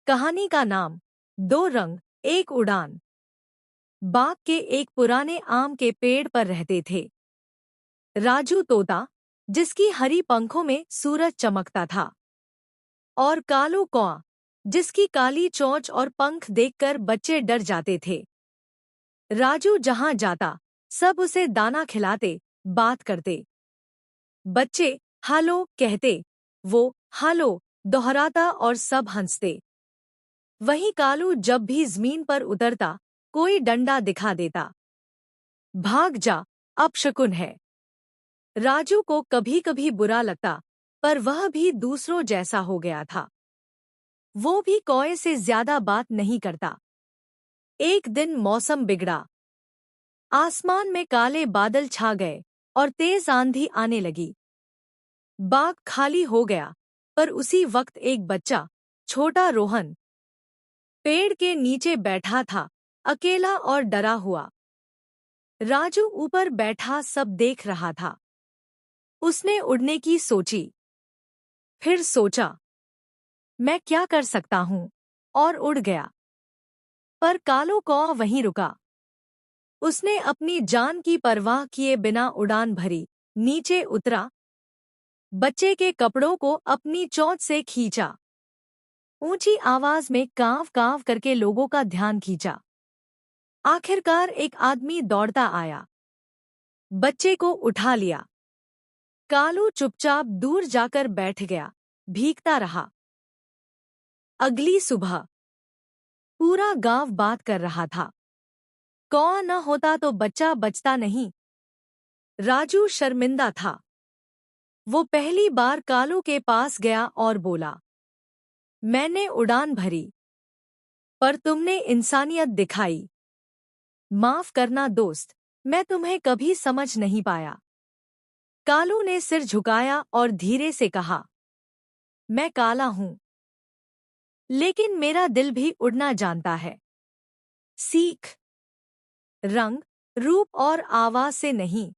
कहानी का नाम 2 रंग एक उड़ान। बाग के एक पुराने आम के पेड़ पर रहते थे राजू तोता, जिसकी हरी पंखों में सूरज चमकता था, और कालू कौआ, जिसकी काली चोंच और पंख देखकर बच्चे डर जाते थे। राजू जहां जाता सब उसे दाना खिलाते, बात करते। बच्चे हालो कहते, वो हालो दोहराता और सब हंसते। वहीं कालू जब भी जमीन पर उतरता कोई डंडा दिखा देता, भाग जा, अपशकुन है। राजू को कभी कभी बुरा लगता, पर वह भी दूसरों जैसा हो गया था। वो भी कौए से ज्यादा बात नहीं करता। एक दिन मौसम बिगड़ा, आसमान में काले बादल छा गए और तेज आंधी आने लगी। बाग खाली हो गया, पर उसी वक्त एक बच्चा, छोटा रोहन, पेड़ के नीचे बैठा था, अकेला और डरा हुआ। राजू ऊपर बैठा सब देख रहा था। उसने उड़ने की सोची, फिर सोचा मैं क्या कर सकता हूँ, और उड़ गया। पर कालो कौआ वहीं रुका। उसने अपनी जान की परवाह किए बिना उड़ान भरी, नीचे उतरा, बच्चे के कपड़ों को अपनी चोंच से खींचा, ऊंची आवाज में कांव कांव करके लोगों का ध्यान खींचा। आखिरकार एक आदमी दौड़ता आया, बच्चे को उठा लिया। कालू चुपचाप दूर जाकर बैठ गया, भीगता रहा। अगली सुबह पूरा गांव बात कर रहा था, कौआ न होता तो बच्चा बचता नहीं। राजू शर्मिंदा था। वो पहली बार कालू के पास गया और बोला, मैंने उड़ान भरी, पर तुमने इंसानियत दिखाई। माफ करना दोस्त, मैं तुम्हें कभी समझ नहीं पाया। कालू ने सिर झुकाया और धीरे से कहा, मैं काला हूं, लेकिन मेरा दिल भी उड़ना जानता है। सीख रंग, रूप और आवाज से नहीं,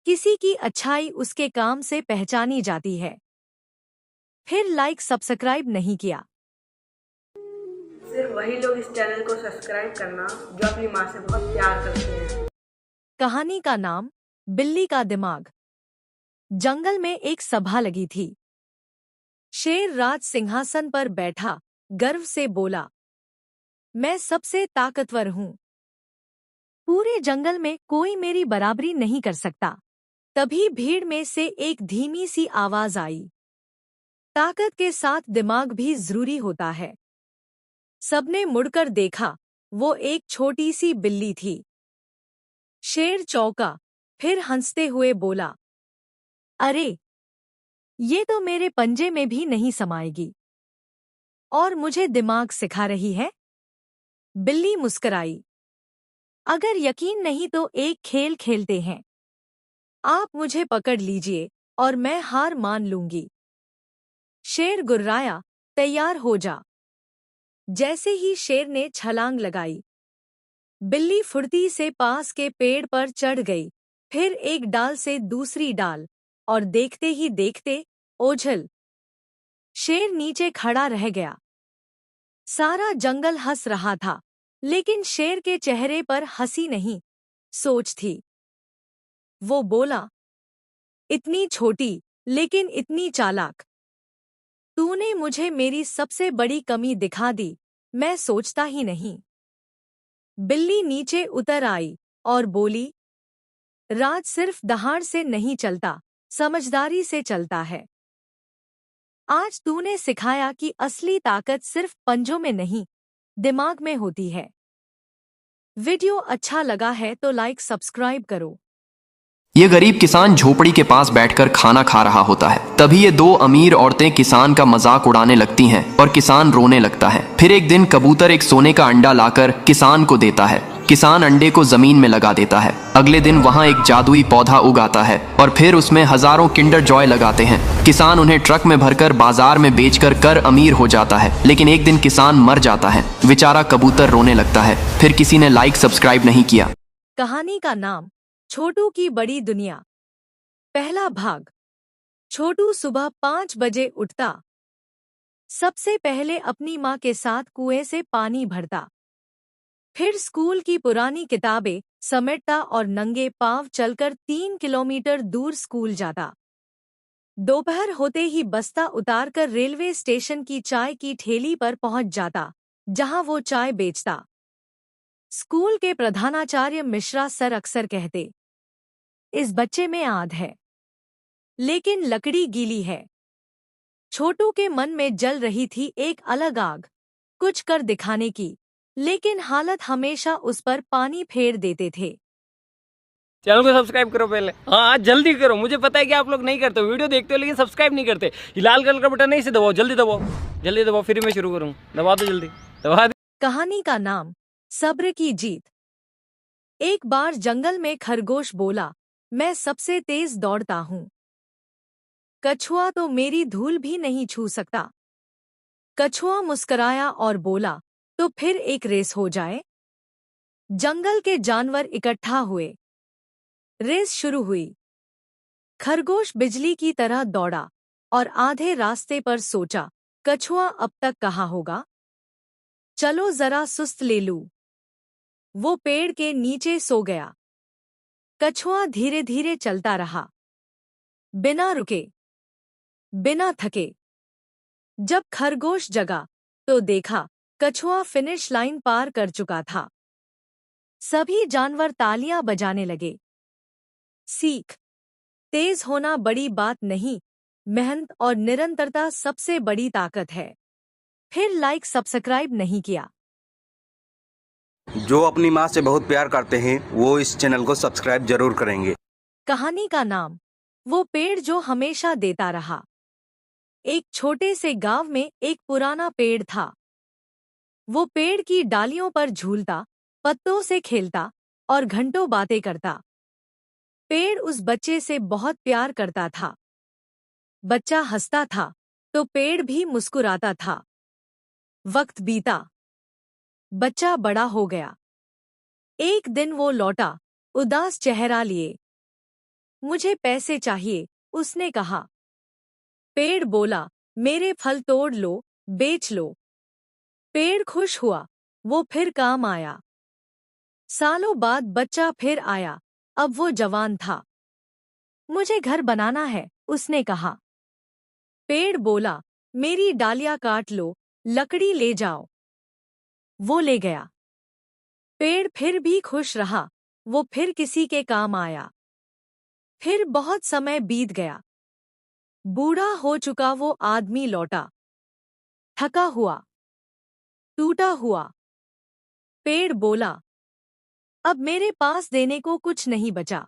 किसी की अच्छाई उसके काम से पहचानी जाती है। फिर लाइक सब्सक्राइब नहीं किया। सिर्फ वही लोग इस चैनल को सब्सक्राइब करना जो अपनी माँ से बहुत प्यार करते हैं। कहानी का नाम बिल्ली का दिमाग। जंगल में एक सभा लगी थी। शेर राज सिंहासन पर बैठा गर्व से बोला, मैं सबसे ताकतवर हूं, पूरे जंगल में कोई मेरी बराबरी नहीं कर सकता। तभी भीड़ में से एक धीमी सी आवाज आई, ताकत के साथ दिमाग भी जरूरी होता है। सबने मुड़कर देखा, वो एक छोटी सी बिल्ली थी। शेर चौंका, फिर हंसते हुए बोला, अरे ये तो मेरे पंजे में भी नहीं समाएगी, और मुझे दिमाग सिखा रही है। बिल्ली मुस्कुराई, अगर यकीन नहीं तो एक खेल खेलते हैं। आप मुझे पकड़ लीजिए और मैं हार मान लूंगी। शेर गुर्राया, तैयार हो जा। जैसे ही शेर ने छलांग लगाई, बिल्ली फुर्ती से पास के पेड़ पर चढ़ गई, फिर एक डाल से दूसरी डाल, और देखते ही देखते ओझल शेर नीचे खड़ा रह गया। सारा जंगल हंस रहा था, लेकिन शेर के चेहरे पर हंसी नहीं, सोच थी। वो बोला, इतनी छोटी लेकिन इतनी चालाक, तूने मुझे मेरी सबसे बड़ी कमी दिखा दी, मैं सोचता ही नहीं। बिल्ली नीचे उतर आई और बोली, राज सिर्फ दहाड़ से नहीं चलता, समझदारी से चलता है। आज तूने सिखाया कि असली ताकत सिर्फ पंजों में नहीं, दिमाग में होती है। वीडियो अच्छा लगा है तो लाइक सब्सक्राइब करो। ये गरीब किसान झोपड़ी के पास बैठकर खाना खा रहा होता है। तभी ये 2 अमीर औरतें किसान का मजाक उड़ाने लगती हैं और किसान रोने लगता है। फिर एक दिन कबूतर एक सोने का अंडा लाकर किसान को देता है। किसान अंडे को जमीन में लगा देता है। अगले दिन वहाँ एक जादुई पौधा उगाता है और फिर उसमें हजारों किंडर जॉय लगाते हैं। किसान उन्हें ट्रक में भरकर बाजार में बेचकर कर अमीर हो जाता है। लेकिन एक दिन किसान मर जाता है। बेचारा कबूतर रोने लगता है। फिर किसी ने लाइक सब्सक्राइब नहीं किया। कहानी का नाम छोटू की बड़ी दुनिया। पहला भाग। छोटू सुबह 5 बजे उठता। सबसे पहले अपनी माँ के साथ कुएं से पानी भरता। फिर स्कूल की पुरानी किताबें समेटता और नंगे पांव चलकर 3 किलोमीटर दूर स्कूल जाता। दोपहर होते ही बस्ता उतारकर रेलवे स्टेशन की चाय की ठेली पर पहुंच जाता, जहां वो चाय बेचता। स्कूल के प्रधानाचार्य मिश्रा सर अक्सर कहते, इस बच्चे में आद है, लेकिन लकड़ी गीली है। छोटू के मन में जल रही थी एक अलग आग, कुछ कर दिखाने की, लेकिन हालत हमेशा उस पर पानी फेर देते थे। चैनल को सब्सक्राइब करो पहले। हाँ जल्दी करो, मुझे पता है कि आप लोग नहीं करते हो, वीडियो देखते हो लेकिन सब्सक्राइब नहीं करते। ये लाल कलर का बटन नहीं से दबाओ, जल्दी दबाओ, जल्दी दबाओ, फिर मैं शुरू करूँ। दबा दो जल्दी, दबा दो। कहानी का नाम सब्र की जीत। एक बार जंगल में खरगोश बोला, मैं सबसे तेज दौड़ता हूँ। कछुआ तो मेरी धूल भी नहीं छू सकता। कछुआ मुस्कराया और बोला, तो फिर एक रेस हो जाए। जंगल के जानवर इकट्ठा हुए। रेस शुरू हुई। खरगोश बिजली की तरह दौड़ा और आधे रास्ते पर सोचा, कछुआ अब तक कहाँ होगा? चलो जरा सुस्त ले लूं। वो पेड़ के नीचे सो गया। कछुआ धीरे धीरे चलता रहा, बिना रुके, बिना थके। जब खरगोश जगा तो देखा कछुआ फिनिश लाइन पार कर चुका था। सभी जानवर तालियां बजाने लगे। सीख, तेज होना बड़ी बात नहीं, मेहनत और निरंतरता सबसे बड़ी ताकत है। फिर लाइक सब्सक्राइब नहीं किया। जो अपनी माँ से बहुत प्यार करते हैं वो इस चैनल को सब्सक्राइब जरूर करेंगे। कहानी का नाम वो पेड़ जो हमेशा देता रहा। एक छोटे से गांव में एक पुराना पेड़ था। वो पेड़ की डालियों पर झूलता, पत्तों से खेलता और घंटों बातें करता। पेड़ उस बच्चे से बहुत प्यार करता था। बच्चा हंसता था तो पेड़ भी मुस्कुराता था। वक्त बीता, बच्चा बड़ा हो गया। एक दिन वो लौटा, उदास चेहरा लिए। मुझे पैसे चाहिए, उसने कहा। पेड़ बोला, मेरे फल तोड़ लो, बेच लो। पेड़ खुश हुआ, वो फिर काम आया। सालों बाद बच्चा फिर आया, अब वो जवान था। मुझे घर बनाना है, उसने कहा। पेड़ बोला, मेरी डालियां काट लो, लकड़ी ले जाओ। वो ले गया। पेड़ फिर भी खुश रहा, वो फिर किसी के काम आया। फिर बहुत समय बीत गया। बूढ़ा हो चुका वो आदमी लौटा, थका हुआ, टूटा हुआ। पेड़ बोला, अब मेरे पास देने को कुछ नहीं बचा।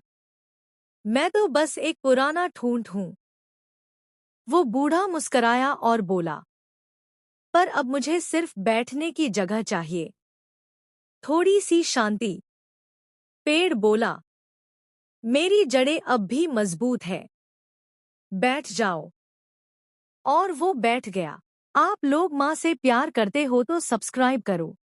मैं तो बस एक पुराना ठूंठ हूं। वो बूढ़ा मुस्कराया और बोला, पर अब मुझे सिर्फ बैठने की जगह चाहिए, थोड़ी सी शांति। पेड़ बोला, मेरी जड़ें अब भी मजबूत है, बैठ जाओ। और वो बैठ गया। आप लोग माँ से प्यार करते हो तो सब्सक्राइब करो।